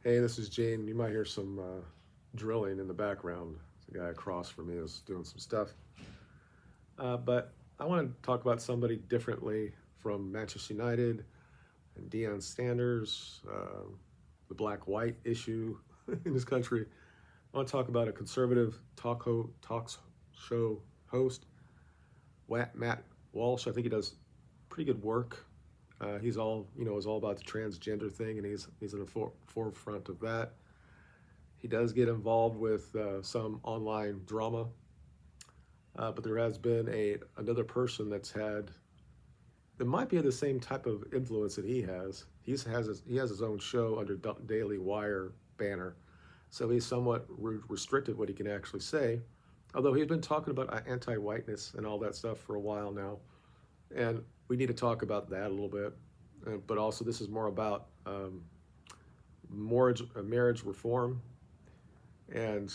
Hey, this is Gene. You might hear some drilling in the background. The guy across from me is doing some stuff. But I want to talk about somebody differently from Manchester United and Deion Sanders, the black-white issue in this country. I want to talk about a conservative talk show host, Matt Walsh. I think he does pretty good work. He's all is all about the transgender thing, and he's in the forefront of that. He does get involved with some online drama, but there has been another person that's had that might be the same type of influence that he has. He has his own show under Daily Wire banner, so he's somewhat restricted what he can actually say. Although he's been talking about anti-whiteness and all that stuff for a while now, and we need to talk about that a little bit. But also, this is more about marriage reform. And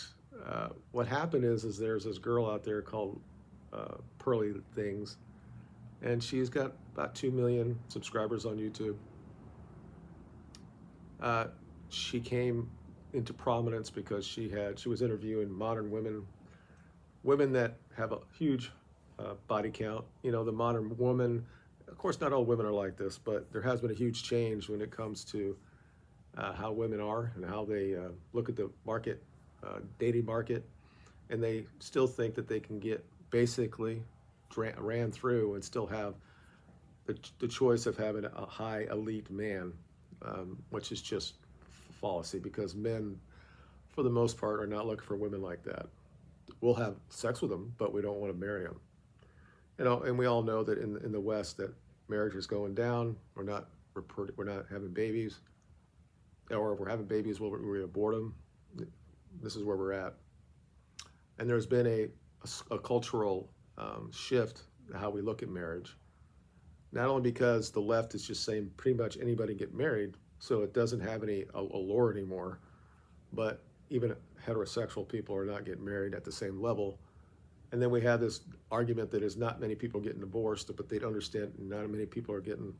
what happened is there's this girl out there called Pearly Things, and she's got about 2 million subscribers on YouTube. She came into prominence because she was interviewing modern women that have a huge body count. You know, the modern woman. Of course, not all women are like this, but there has been a huge change when it comes to how women are and how they look at the market, dating market, and they still think that they can get basically ran through and still have the choice of having a high elite man, which is just fallacy because men, for the most part, are not looking for women like that. We'll have sex with them, but we don't want to marry them. You know, and we all know that in the West that marriage is going down. We're not having babies, or if we're having babies, we abort them. This is where we're at, and there's been a cultural shift in how we look at marriage. Not only because the left is just saying pretty much anybody can get married, so it doesn't have any allure anymore, but even heterosexual people are not getting married at the same level. And then we have this argument that is not many people getting divorced, but they understand not many people are getting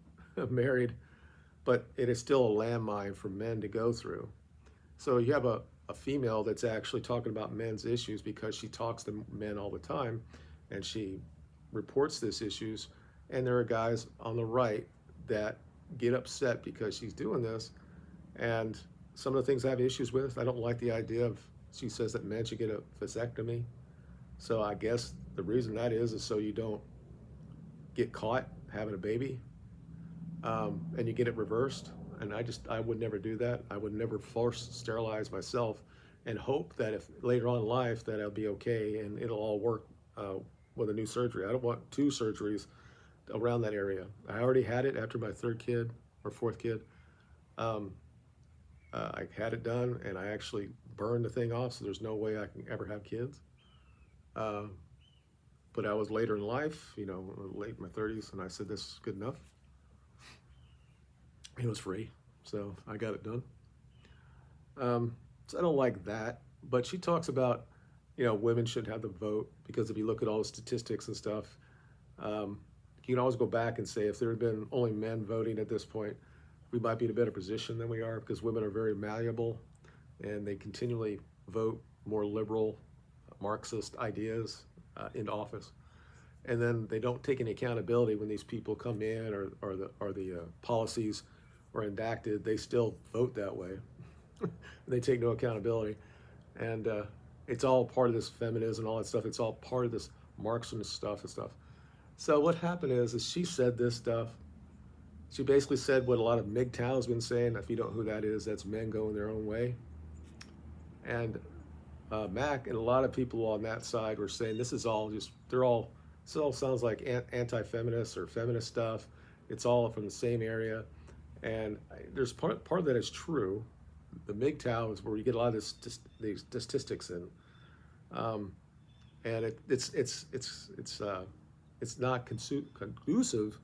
married, but it is still a landmine for men to go through. So you have a female that's actually talking about men's issues because she talks to men all the time and she reports these issues. And there are guys on the right that get upset because she's doing this. And some of the things I have issues with, I don't like the idea of, she says that men should get a vasectomy. So I guess the reason that is so you don't get caught having a baby, and you get it reversed. And I would never do that. I would never sterilize myself and hope that if later on in life that I'll be okay and it'll all work with a new surgery. I don't want 2 surgeries around that area. I already had it after my 3rd kid or 4th kid. I had it done and I actually burned the thing off, so there's no way I can ever have kids. But I was later in life, late in my 30s, and I said, this is good enough. It was free, so I got it done. So I don't like that, but she talks about, women should have the vote because if you look at all the statistics and stuff, you can always go back and say if there had been only men voting at this point, we might be in a better position than we are because women are very malleable and they continually vote more liberal, Marxist ideas into office, and then they don't take any accountability when these people come in or the policies are enacted. They still vote that way. They take no accountability, and it's all part of this feminism and all that stuff. It's all part of this Marxist stuff and stuff. So what happened is she said this stuff. She basically said what a lot of MGTOW has been saying. If you don't know who that is, that's men going their own way. And Mac and a lot of people on that side were saying this all sounds like anti-feminist or feminist stuff. It's all from the same area, and there's part of that is true. The MGTOW is where you get a lot of these statistics in, and it's not conducive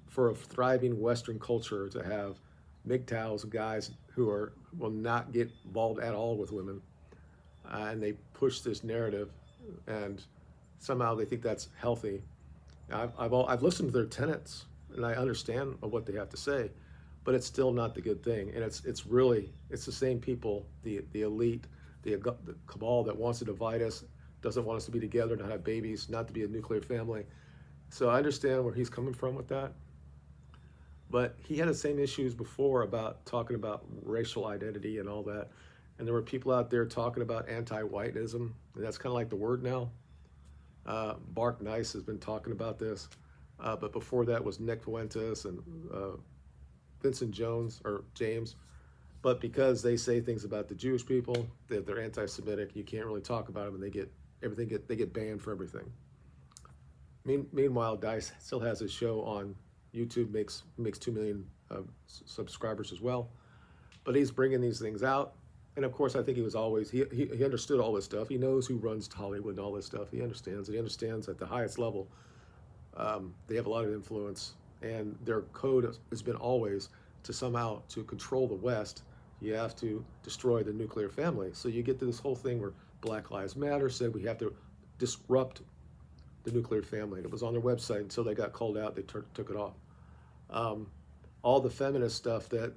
for a thriving Western culture to have MGTOWs, guys who will not get involved at all with women. And they push this narrative, and somehow they think that's healthy. I've listened to their tenets, and I understand what they have to say, but it's still not the good thing. And it's really it's the same people, the elite, the cabal that wants to divide us, doesn't want us to be together, not have babies, not to be a nuclear family. So I understand where he's coming from with that. But he had the same issues before about talking about racial identity and all that. And there were people out there talking about anti-whiteism, and that's kind of like the word now. Bark Nice has been talking about this, but before that was Nick Fuentes and Vincent Jones or James. But because they say things about the Jewish people, they're anti-Semitic, you can't really talk about them, and they get banned for everything. Meanwhile, Dice still has his show on YouTube, makes 2 million subscribers as well. But he's bringing these things out. And of course, I think he understood all this stuff. He knows who runs Hollywood and all this stuff. He understands it. He understands at the highest level, they have a lot of influence. And their code has been always to somehow to control the West, you have to destroy the nuclear family. So you get to this whole thing where Black Lives Matter said we have to disrupt the nuclear family. And it was on their website until they got called out. They took it off. All the feminist stuff that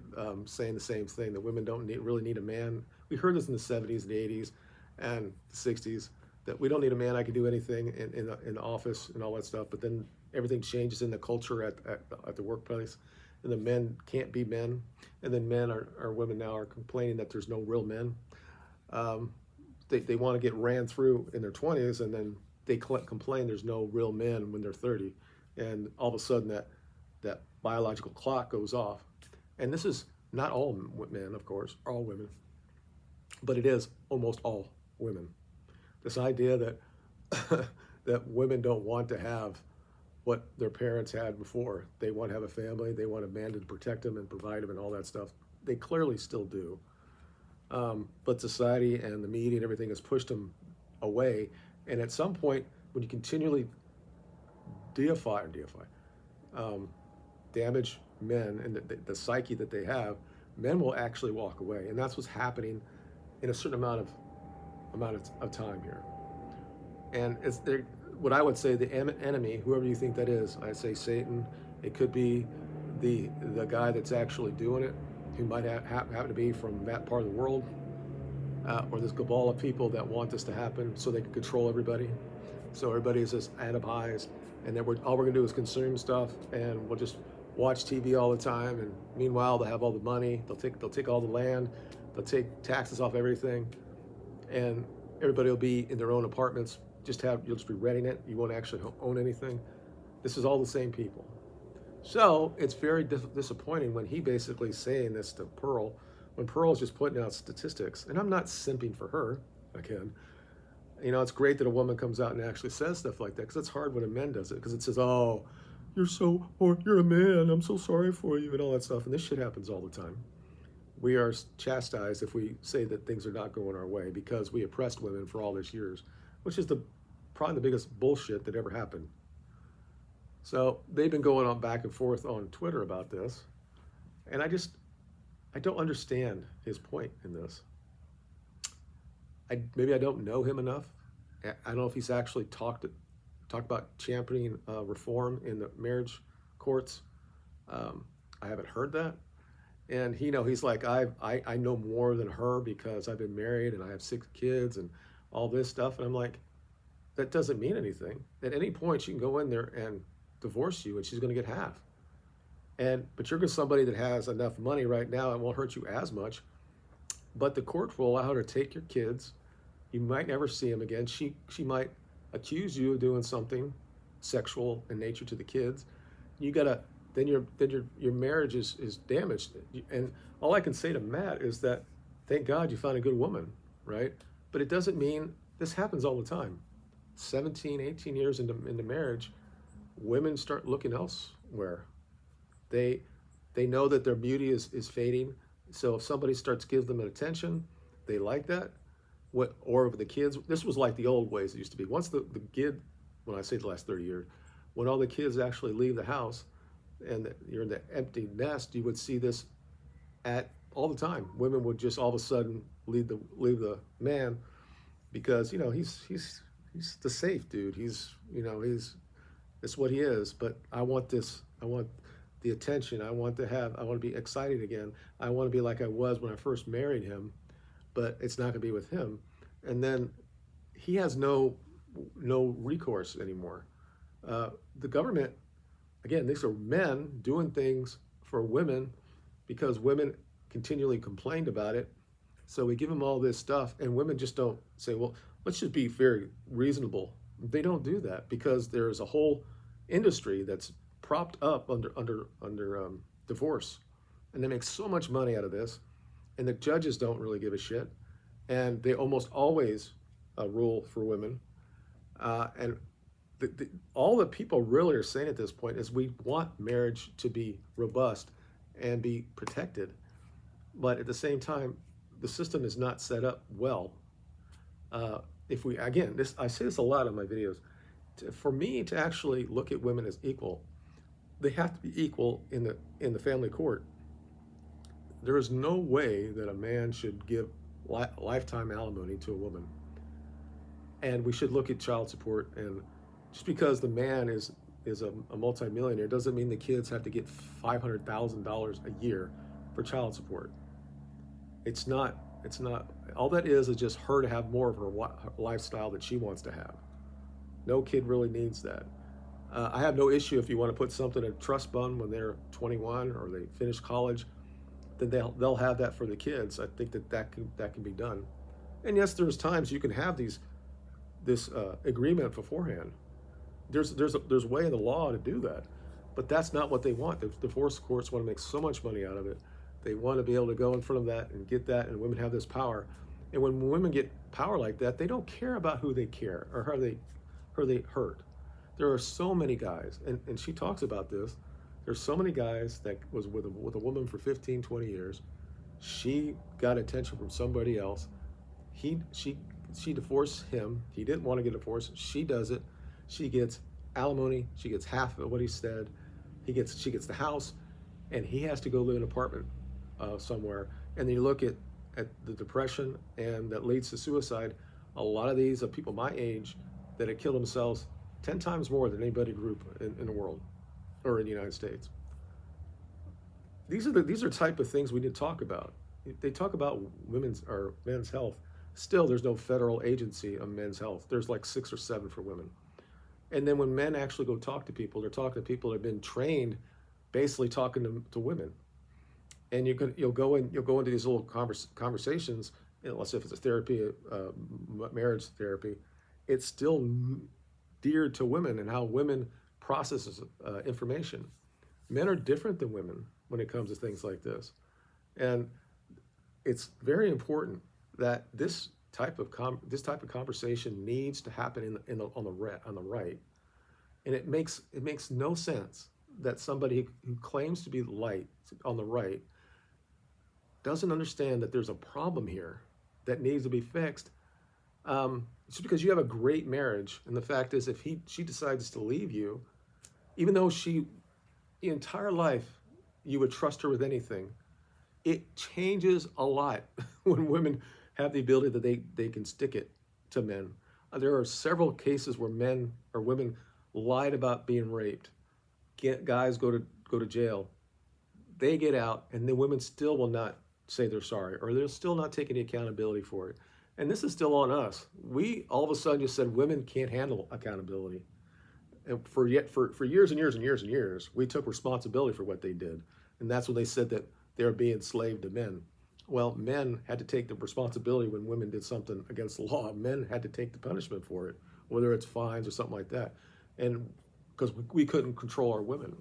saying the same thing, that women don't really need a man. We heard this in the 70s and the 80s and the 60s, that we don't need a man. I can do anything in the office and all that stuff. But then everything changes in the culture at the workplace, and the men can't be men. And then women now are complaining that there's no real men. They want to get ran through in their 20s, and then they complain there's no real men when they're 30. And all of a sudden that biological clock goes off. And this is not all men, of course, or all women, but it is almost all women. This idea that that women don't want to have what their parents had before. They want to have a family. They want a man to protect them and provide them and all that stuff. They clearly still do. But society and the media and everything has pushed them away. And at some point, when you continually damage men and the psyche that they have, men will actually walk away. And that's what's happening in a certain amount of time here. And it's what I would say the enemy, whoever you think that is, I say Satan. It could be the guy that's actually doing it, who might happen to be from that part of the world, or this cabal of people that want this to happen so they can control everybody. So everybody is just atomized, and then all we're gonna do is consume stuff, and we'll just watch TV all the time. And meanwhile, they'll have all the money. They'll take all the land. They'll take taxes off everything, and everybody will be in their own apartments. You'll just be renting it. You won't actually own anything. This is all the same people. So it's very disappointing when he basically saying this to Pearl, when Pearl's just putting out statistics. And I'm not simping for her, again. It's great that a woman comes out and actually says stuff like that, because it's hard when a man does it, because it says, oh, you're a man, I'm so sorry for you, and all that stuff. And this shit happens all the time. We are chastised if we say that things are not going our way because we oppressed women for all these years, which is probably the biggest bullshit that ever happened. So they've been going on back and forth on Twitter about this, and I don't understand his point in this. Maybe I don't know him enough. I don't know if he's actually talked about championing reform in the marriage courts. I haven't heard that. And he's like, I know more than her because I've been married and I have 6 kids and all this stuff. And I'm like, that doesn't mean anything. At any point, she can go in there and divorce you and she's going to get half. But you're somebody that has enough money right now, it won't hurt you as much. But the court will allow her to take your kids. You might never see them again. She might accuse you of doing something sexual in nature to the kids. Then your marriage is damaged. And all I can say to Matt is that, thank God you found a good woman, right? But it doesn't mean this happens all the time. 17, 18 years into marriage, women start looking elsewhere. They know that their beauty is fading. So if somebody starts giving them attention, they like that. Or the kids, this was like the old ways it used to be. Once the kid, when I say the last 30 years, when all the kids actually leave the house and you're in the empty nest, you would see this all the time. Women would just all of a sudden leave the man because he's the safe dude. It's what he is. But I want the attention. I want to be excited again. I want to be like I was when I first married him, but it's not going to be with him. And then he has no recourse anymore. The government, again, these are men doing things for women because women continually complained about it. So we give them all this stuff, and women just don't say, well, let's just be very reasonable. They don't do that because there's a whole industry that's propped up under divorce, and they make so much money out of this, and the judges don't really give a shit, and they almost always rule for women, and all that people really are saying at this point is we want marriage to be robust and be protected, but at the same time, the system is not set up well. If we, again, this, I say this a lot in my videos, for me to actually look at women as equal, they have to be equal in the family court. There is no way that a man should give lifetime alimony to a woman. And we should look at child support, and just because the man is a multimillionaire doesn't mean the kids have to get $500,000 a year for child support. It's not, all that is just her to have more of her lifestyle that she wants to have. No kid really needs that. I have no issue if you want to put something in a trust fund when they're 21 or they finish college, then they'll have that for the kids. I think that can be done. And yes, there's times you can have this agreement beforehand. There's a way in the law to do that, but that's not what they want. The divorce courts want to make so much money out of it. They want to be able to go in front of that and get that, and women have this power. And when women get power like that, they don't care about who they care or how they hurt. There are so many guys, and she talks about this. There's so many guys that was with a woman for 15, 20 years. She got attention from somebody else. She divorced him. He didn't want to get divorced. She does it. She gets alimony. She gets half of what he said. She gets the house, and he has to go live in an apartment somewhere. And then you look at the depression, and that leads to suicide. A lot of these are people my age that have killed themselves 10 times more than anybody group in the world or in the United States. These are type of things we need to talk about. They talk about women's or men's health. Still, there's no federal agency on men's health. There's like 6 or 7 for women. And then when men actually go talk to people, they're talking to people that have been trained, basically talking to women. And you'll go into these little conversations. Let's say if it's a therapy, marriage therapy, it's still geared to women and how women processes information. Men are different than women when it comes to things like this, and it's very important that this type of conversation needs to happen on the right. And it makes no sense that somebody who claims to be light on the right doesn't understand that there's a problem here that needs to be fixed. Just because you have a great marriage, and the fact is, if she decides to leave you, even though the entire life you would trust her with anything, it changes a lot when women have the ability that they can stick it to men. There are several cases where men or women lied about being raped. Guys go to jail. They get out, and the women still will not say they're sorry, or they're still not taking the accountability for it. And this is still on us. We all of a sudden just said women can't handle accountability. And for years and years and years and years, we took responsibility for what they did. And that's when they said that they were being enslaved to men. Well, men had to take the responsibility when women did something against the law. Men had to take the punishment for it, whether it's fines or something like that. And because we couldn't control our women.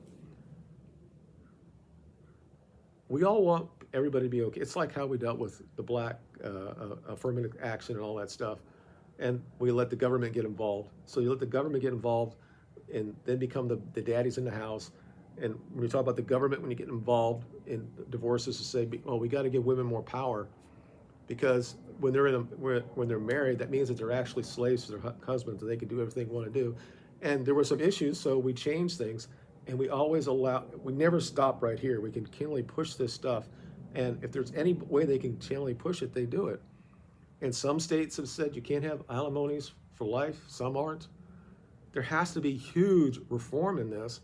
We all want everybody to be okay. It's like how we dealt with the black affirmative action and all that stuff. And we let the government get involved. So you let the government get involved and then become the daddies in the house. And when you talk about the government, when you get involved in divorces, to say, oh, we got to give women more power, because when they're married, that means that they're actually slaves to their husbands, and they can do everything they want to do. And there were some issues, so we changed things, and we never stop right here. We can continually push this stuff, and if there's any way they can continually push it, they do it. And some states have said you can't have alimonies for life. Some aren't. There has to be huge reform in this.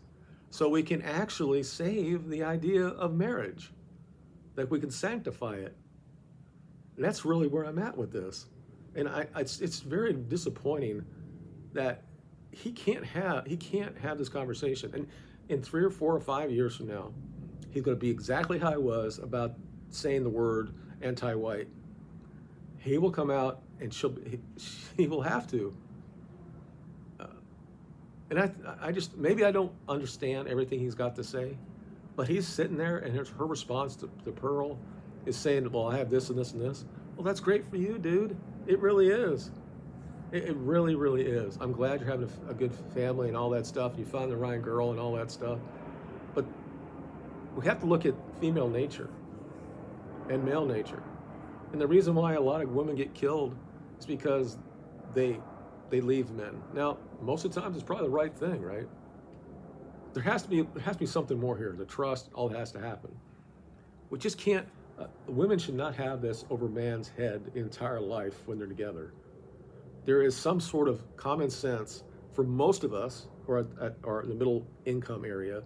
so we can actually save the idea of marriage, that we can sanctify it. And that's really where I'm at with this. And it's very disappointing that he can't have this conversation. And in 3 or 4 or 5 years from now, he's going to be exactly how he was about saying the word anti-white. He will come out and he will have to. Uh, and I just, maybe I don't understand everything he's got to say, but he's sitting there and her response to Pearl is saying, well, I have this and this and this. Well, that's great for you, dude. It really is. It really, really is. I'm glad you're having a good family and all that stuff. You found the right girl and all that stuff. But we have to look at female nature and male nature. And the reason why a lot of women get killed is because they leave men. Now, most of the times it's probably the right thing, right? There has to be something more here. The trust, all that has to happen. We just can't. Women should not have this over man's head the entire life when they're together. There is some sort of common sense for most of us who are in the middle income area.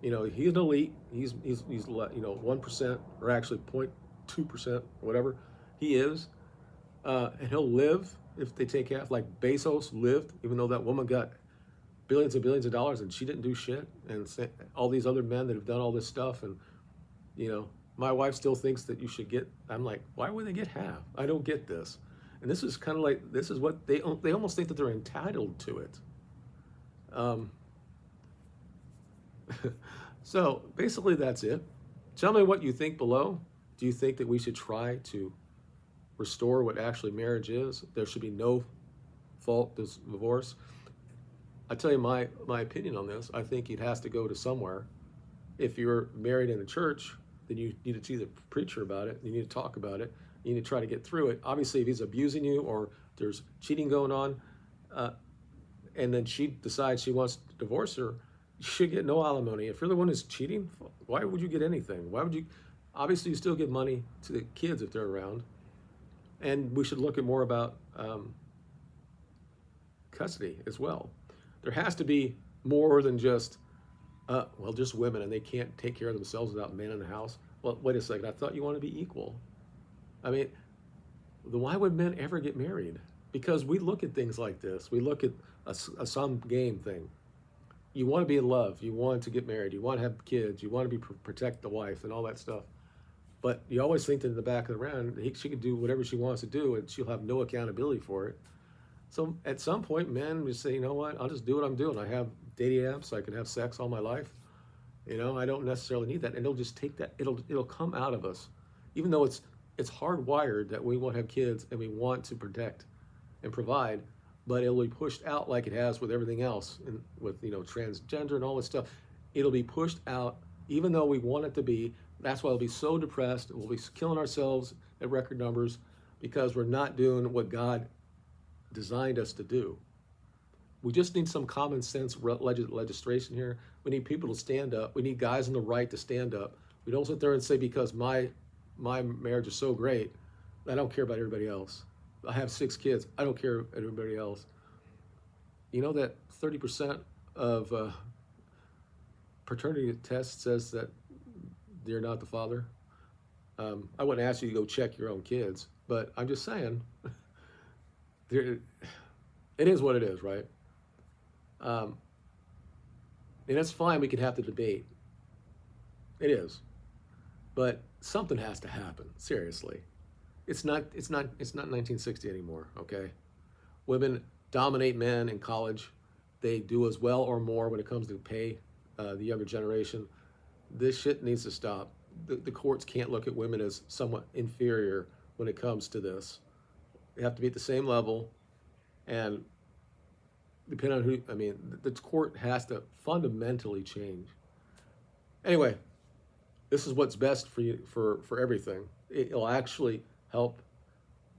You know, he's an elite. He's 1% or actually 0.2%, whatever he is, and he'll live if they take half. Like Bezos lived, even though that woman got billions and billions of dollars and she didn't do shit, and all these other men that have done all this stuff, and my wife still thinks that you should get. I'm like, why would they get half? I don't get this. And this is kind of like, this is what they almost think that they're entitled to it. So basically that's it. Tell me what you think below. Do you think that we should try to restore what actually marriage is? There should be no fault divorce. I tell you my opinion on this. I think it has to go to somewhere. If you're married in a church, then you need to see the preacher about it. You need to talk about it. You need to try to get through it. Obviously, if he's abusing you or there's cheating going on, and then she decides she wants to divorce her, you should get no alimony. If you're the one who's cheating, why would you get anything? Why would you? Obviously, you still give money to the kids if they're around. And we should look at more about custody as well. There has to be more than just, just women and they can't take care of themselves without men in the house. Well, wait a second. I thought you wanted to be equal. I mean, why would men ever get married? Because we look at things like this. We look at a some game thing. You want to be in love. You want to get married. You want to have kids. You want to protect the wife and all that stuff. But you always think that in the back of the round, she can do whatever she wants to do and she'll have no accountability for it. So at some point, men just say, you know what, I'll just do what I'm doing. I have dating apps, so I can have sex all my life. I don't necessarily need that. And it'll just take that, it'll come out of us. Even though it's hardwired that we want to have kids and we want to protect and provide, but it'll be pushed out like it has with everything else, and with transgender and all this stuff. It'll be pushed out, even though we want it to be. That's why we'll be so depressed. We'll be killing ourselves at record numbers because we're not doing what God designed us to do. We just need some common sense legislation here. We need people to stand up. We need guys on the right to stand up. We don't sit there and say, because my marriage is so great, I don't care about everybody else. I have 6 kids. I don't care about everybody else. You know that 30% of paternity test says that you're not the father? I wouldn't ask you to go check your own kids, but I'm just saying, it is what it is, right? And that's fine. We could have the debate. It is, but something has to happen. Seriously, it's not 1960 anymore. Okay, women dominate men in college. They do as well or more when it comes to pay the younger generation. This shit needs to stop. The courts can't look at women as somewhat inferior when it comes to this. They have to be at the same level, and depending on who, the court has to fundamentally change. Anyway, this is what's best for you, for everything. It'll actually help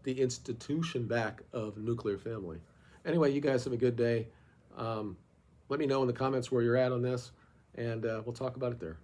the institution back of nuclear family. Anyway, you guys have a good day. Let me know in the comments where you're at on this, and we'll talk about it there.